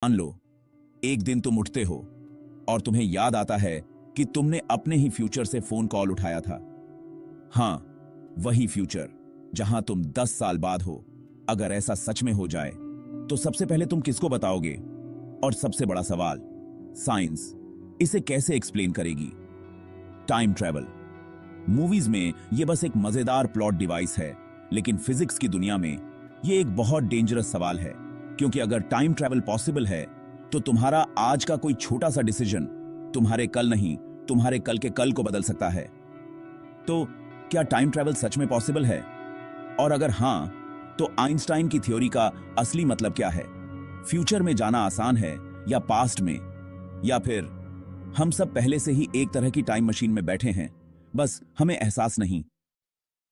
मान लो एक दिन तुम उठते हो और तुम्हें याद आता है कि तुमने अपने ही फ्यूचर से फोन कॉल उठाया था। हां, वही फ्यूचर जहां तुम 10 साल बाद हो। अगर ऐसा सच में हो जाए तो सबसे पहले तुम किसको बताओगे? और सबसे बड़ा सवाल, साइंस इसे कैसे एक्सप्लेन करेगी? टाइम ट्रैवल मूवीज में यह बस एक मजेदार प्लॉट डिवाइस है, लेकिन फिजिक्स की दुनिया में यह एक बहुत डेंजरस सवाल है, क्योंकि अगर टाइम ट्रैवल पॉसिबल है तो तुम्हारा आज का कोई छोटा सा डिसीजन तुम्हारे कल नहीं, तुम्हारे कल के कल को बदल सकता है। तो क्या टाइम ट्रैवल सच में पॉसिबल है? और अगर हां, तो आइंस्टाइन की थ्योरी का असली मतलब क्या है? फ्यूचर में जाना आसान है या पास्ट में? या फिर हम सब पहले से ही एक तरह की टाइम मशीन में बैठे हैं, बस हमें एहसास नहीं।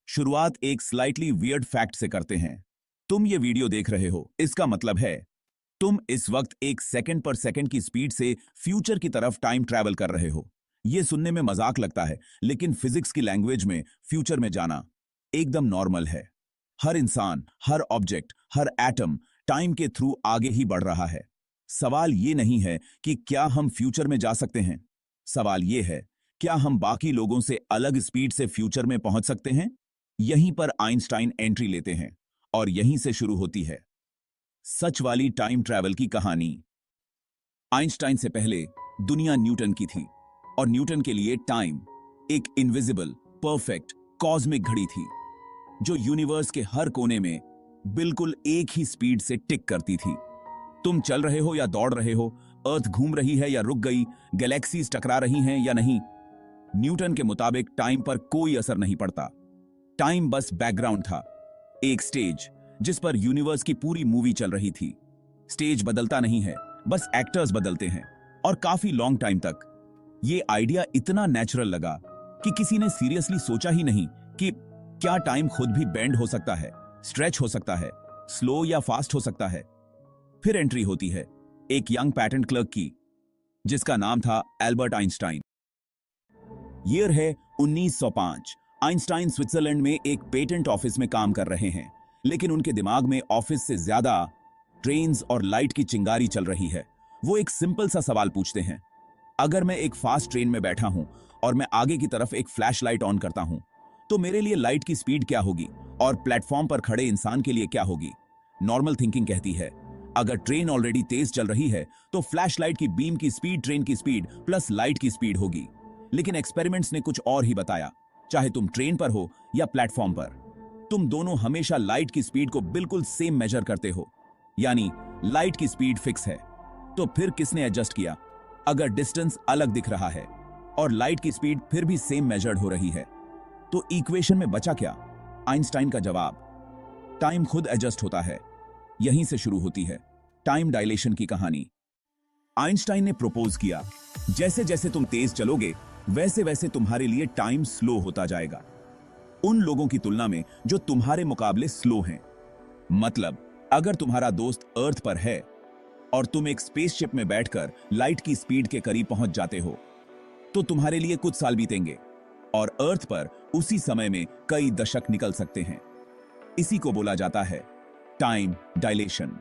शुरुआत एक स्लाइटली वियर्ड फैक्ट से करते हैं। तुम ये वीडियो देख रहे हो, इसका मतलब है तुम इस वक्त एक सेकंड पर सेकंड की स्पीड से फ्यूचर की तरफ टाइम ट्रैवल कर रहे हो। यह सुनने में मजाक लगता है, लेकिन फिजिक्स की लैंग्वेज में फ्यूचर में जाना एकदम नॉर्मल है। हर इंसान, हर ऑब्जेक्ट, हर एटम टाइम के थ्रू आगे ही बढ़ रहा है। सवाल यह नहीं है कि क्या हम फ्यूचर में जा सकते हैं, सवाल यह है क्या हम बाकी लोगों से अलग स्पीड से फ्यूचर में पहुंच सकते हैं? यहीं पर आइंस्टाइन एंट्री लेते हैं और यहीं से शुरू होती है सच वाली टाइम ट्रैवल की कहानी। आइंस्टाइन से पहले दुनिया न्यूटन की थी, और न्यूटन के लिए टाइम एक इनविजिबल, परफेक्ट कॉस्मिक घड़ी थी जो यूनिवर्स के हर कोने में बिल्कुल एक ही स्पीड से टिक करती थी। तुम चल रहे हो या दौड़ रहे हो, अर्थ घूम रही है या रुक गई, गैलेक्सीज टकरा रही हैं या नहीं, न्यूटन के मुताबिक टाइम पर कोई असर नहीं पड़ता। टाइम बस बैकग्राउंड था, एक स्टेज जिस पर यूनिवर्स की पूरी मूवी चल रही थी। स्टेज बदलता नहीं है, बस एक्टर्स बदलते हैं। और काफी लॉन्ग टाइम तक ये आइडिया इतना नेचुरल लगा कि किसी ने सीरियसली सोचा ही नहीं कि क्या टाइम खुद भी बेंड हो सकता है, स्ट्रेच हो सकता है, स्लो या फास्ट हो सकता है। फिर एंट्री होती है एक यंग पेटेंट क्लर्क की, जिसका नाम था एल्बर्ट आइंस्टाइन। ईयर है 1905। आइंस्टाइन स्विट्जरलैंड में एक पेटेंट ऑफिस में काम कर रहे हैं, लेकिन उनके दिमाग में ऑफिस से ज्यादा ट्रेन्स और लाइट की चिंगारी चल रही है। वो एक सिंपल सा सवाल पूछते हैं, अगर मैं एक फास्ट ट्रेन में बैठा हूं और मैं आगे की तरफ एक फ्लैश लाइट ऑन करता हूं, तो मेरे लिए लाइट की स्पीड क्या होगी और प्लेटफॉर्म पर खड़े इंसान के लिए क्या होगी? नॉर्मल थिंकिंग कहती है अगर ट्रेन ऑलरेडी तेज चल रही है तो फ्लैश लाइट की बीम की स्पीड ट्रेन की स्पीड प्लस लाइट की स्पीड होगी। लेकिन एक्सपेरिमेंट्स ने कुछ और ही बताया। चाहे तुम ट्रेन पर हो या प्लेटफॉर्म पर, तुम दोनों हमेशा लाइट की स्पीड को बिल्कुल सेम मेजर करते हो, यानी लाइट की स्पीड फिक्स है। तो फिर किसने एडजस्ट किया? अगर डिस्टेंस अलग दिख रहा है और लाइट की स्पीड फिर भी सेम मेजर्ड हो रही है, तो इक्वेशन में बचा क्या? आइंस्टाइन का जवाब, टाइम खुद एडजस्ट होता है। यहीं से शुरू होती है टाइम डायलेशन की कहानी। आइंस्टाइन ने प्रपोज किया, जैसे जैसे तुम तेज चलोगे वैसे वैसे तुम्हारे लिए टाइम स्लो होता जाएगा, उन लोगों की तुलना में जो तुम्हारे मुकाबले स्लो हैं। मतलब अगर तुम्हारा दोस्त अर्थ पर है और तुम एक स्पेसशिप में बैठकर लाइट की स्पीड के करीब पहुंच जाते हो, तो तुम्हारे लिए कुछ साल बीतेंगे और अर्थ पर उसी समय में कई दशक निकल सकते हैं। इसी को बोला जाता है टाइम डायलेशन।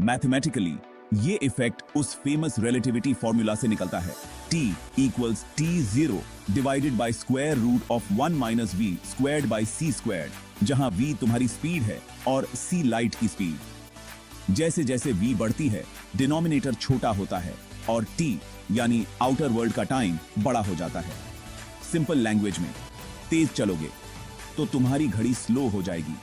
मैथमेटिकली ये इफेक्ट उस फेमस रिलेटिविटी फॉर्मूला से निकलता है, T equals T0 divided by square root of 1 minus v squared by c squared, जहां v तुम्हारी स्पीड है और c लाइट की स्पीड। जैसे जैसे v बढ़ती है, डिनोमिनेटर छोटा होता है और t यानी आउटर वर्ल्ड का टाइम बड़ा हो जाता है। सिंपल लैंग्वेज में, तेज चलोगे तो तुम्हारी घड़ी स्लो हो जाएगी,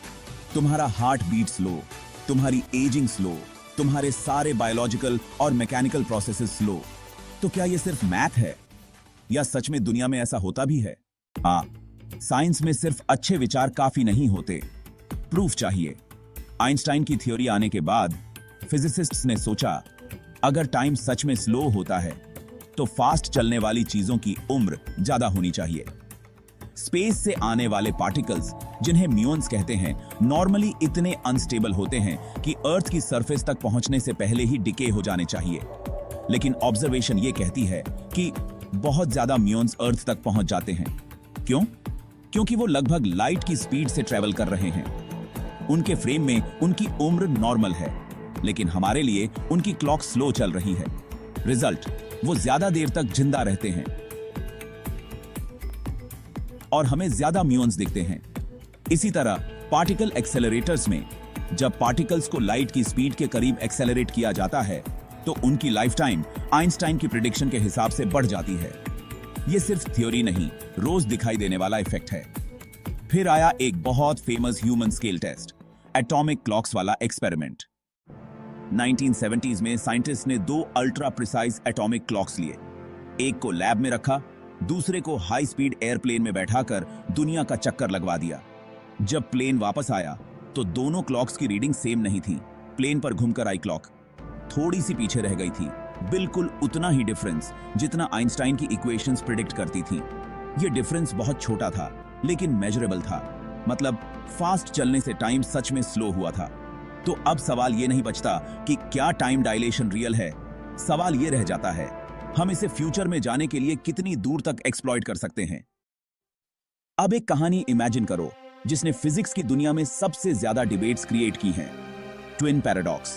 तुम्हारा हार्ट बीट स्लो, तुम्हारी एजिंग स्लो, तुम्हारे सारे बायोलॉजिकल और मैकेनिकल प्रोसेसेस स्लो। तो क्या ये सिर्फ मैथ है या सच में दुनिया में ऐसा होता भी है? साइंस में सिर्फ अच्छे विचार काफी नहीं होते, प्रूफ चाहिए। आइंस्टाइन की थ्योरी आने के बाद फिजिसिस्ट्स ने सोचा, अगर टाइम सच में स्लो होता है तो फास्ट चलने वाली चीजों की उम्र ज्यादा होनी चाहिए। स्पेस से आने वाले पार्टिकल्स, जिन्हें म्यून्स कहते हैं, नॉर्मली इतने अनस्टेबल होते हैं कि अर्थ की सरफेस तक पहुंचने से पहले ही डिके हो जाने चाहिए। लेकिन ऑब्जर्वेशन ये कहती है कि बहुत ज्यादा म्यून्स अर्थ तक पहुंच जाते हैं। क्यों? क्योंकि वो लगभग लाइट की स्पीड से ट्रेवल कर रहे हैं। उनके फ्रेम में उनकी उम्र नॉर्मल है, लेकिन हमारे लिए उनकी क्लॉक स्लो चल रही है। रिजल्ट, वो ज्यादा देर तक जिंदा रहते हैं और हमें ज्यादा म्यून्स दिखते हैं। इसी तरह पार्टिकल एक्सेलरेटर्स में जब पार्टिकल्स को लाइट की स्पीड के करीब एक्सेलरेट किया जाता है तो उनकी लाइफ टाइम आइंस्टाइन की प्रेडिक्शन के हिसाब से बढ़ जाती है। यह सिर्फ थ्योरी नहीं, रोज दिखाई देने वाला इफेक्ट है। फिर आया एक बहुत famous human scale test, atomic clocks वाला एक्सपेरिमेंट। 1970s में साइंटिस्ट ने 2 अल्ट्रा प्रिसाइज एटॉमिक क्लॉक्स लिए। एक को लैब में रखा, दूसरे को हाई स्पीड एयरप्लेन में बैठाकर दुनिया का चक्कर लगवा दिया। जब प्लेन वापस आया तो दोनों क्लॉक्स की रीडिंग सेम नहीं थी। प्लेन पर घूमकर आई क्लॉक थोड़ी सी पीछे रह गई थी, बिल्कुल उतना ही डिफरेंस जितना आइंस्टाइन की इक्वेशंस प्रिडिक्ट करती थी। यह डिफरेंस बहुत छोटा था लेकिन मेजरेबल था, मतलब फास्ट चलने से टाइम सच में स्लो हुआ था। तो अब सवाल यह नहीं बचता कि क्या टाइम डायलेशन रियल है, सवाल यह रह जाता है हम इसे फ्यूचर में जाने के लिए कितनी दूर तक एक्सप्लॉइट कर सकते हैं। अब एक कहानी इमेजिन करो जिसने फिजिक्स की दुनिया में सबसे ज्यादा डिबेट्स क्रिएट की हैं। Twin paradox.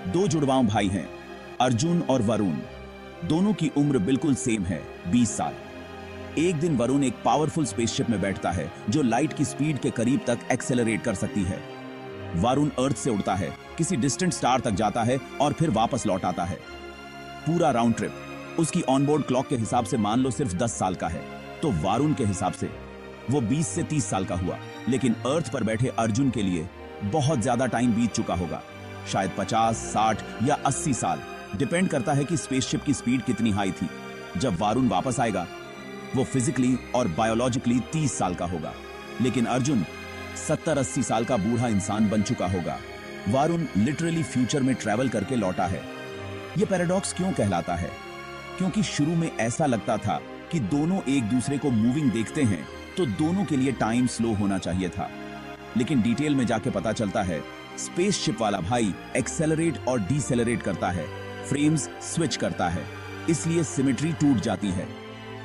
2 जुड़वां भाई हैं, अर्जुन और वरुण। दोनों की उम्र बिल्कुल सेम है, 20 साल। एक दिन वरुण एक पावरफुल स्पेसशिप में बैठता है जो लाइट की स्पीड के करीब तक एक्सेलरेट कर सकती है। वरुण अर्थ से उड़ता है, किसी डिस्टेंट स्टार तक जाता है और फिर वापस लौट आता है। पूरा राउंड ट्रिप उसकी ऑनबोर्ड क्लॉक के हिसाब से मान लो सिर्फ 10 साल का है, तो वरुण के हिसाब से वो 20 से 30 साल का हुआ। लेकिन अर्थ पर बैठे अर्जुन के लिए बहुत ज्यादा टाइम बीत चुका होगा, शायद 50, 60 या 80 साल, डिपेंड करता है कि स्पेसशिप की स्पीड कितनी हाई थी। जब वरुण वापस आएगा वो फिजिकली और बायोलॉजिकली 30 साल का होगा, लेकिन अर्जुन 70-80 साल का बूढ़ा इंसान बन चुका होगा। वरुण लिटरली फ्यूचर में ट्रैवल करके लौटा है। यह पैराडॉक्स क्यों कहलाता है? क्योंकि शुरू में ऐसा लगता था कि दोनों एक दूसरे को मूविंग देखते हैं तो दोनों के लिए टाइम स्लो होना चाहिए था, लेकिन डिटेल में जाके पता चलता है स्पेसशिप वाला भाई एक्सेलरेट और डिसेलरेट करता है, फ्रेम्स स्विच करता है, इसलिए सिमेट्री टूट जाती है।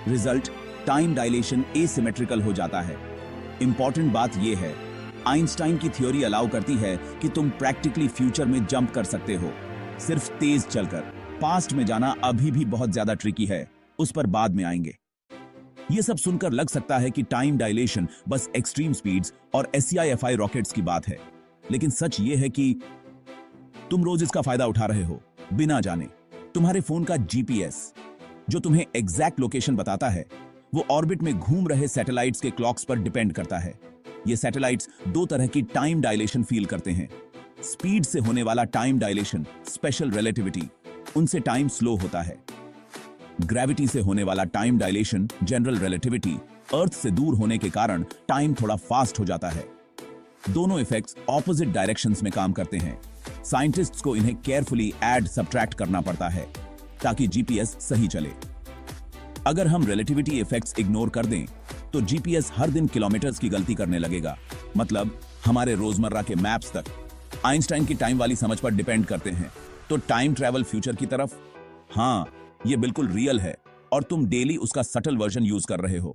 रिजल्ट, टाइम डायलेशन एसिमेट्रिकल हो जाता है। इंपॉर्टेंट बात यह है, आइंस्टाइन की थ्योरी अलाउ करती है कि तुम प्रैक्टिकली फ्यूचर में जंप कर सकते हो, सिर्फ तेज चलकर। पास्ट में जाना अभी भी बहुत ज्यादा ट्रिकी है, उस पर बाद में आएंगे। यह सब सुनकर लग सकता है कि टाइम डायलेशन बस एक्सट्रीम स्पीड्स और SCI-FI रॉकेट्स की बात है, लेकिन सच यह है कि तुम रोज इसका फायदा उठा रहे हो बिना जाने। तुम्हारे फोन का GPS जो तुम्हें एग्जैक्ट लोकेशन बताता है, वो ऑर्बिट में घूम रहे सैटेलाइट्स के क्लॉक्स पर डिपेंड करता है। ये सैटेलाइट्स 2 तरह की टाइम डायलेशन फील करते हैं। स्पीड से होने वाला टाइम डायलेशन, स्पेशल रिलेटिविटी, उनसे टाइम स्लो होता है। ग्रेविटी से होने वाला टाइम डायलेशन, जनरल रिलेटिविटी, अर्थ से दूर होने के कारण टाइम थोड़ा फास्ट हो जाता है। दोनों इफेक्ट्स ऑपोजिट डायरेक्शंस में काम करते हैं। साइंटिस्ट्स को इन्हें केयरफुली ऐड सब्ट्रैक्ट करना पड़ता है ताकि GPS सही चले। अगर हम रिलेटिविटी इफेक्ट्स इग्नोर कर दें तो GPS हर दिन किलोमीटर्स की गलती करने लगेगा, मतलब हमारे रोजमर्रा के मैप्स तक आइंस्टाइन की टाइम वाली समझ पर डिपेंड करते हैं। तो टाइम ट्रैवल फ्यूचर की तरफ, हाँ, ये बिल्कुल रियल है और तुम डेली उसका सटल वर्जन यूज कर रहे हो।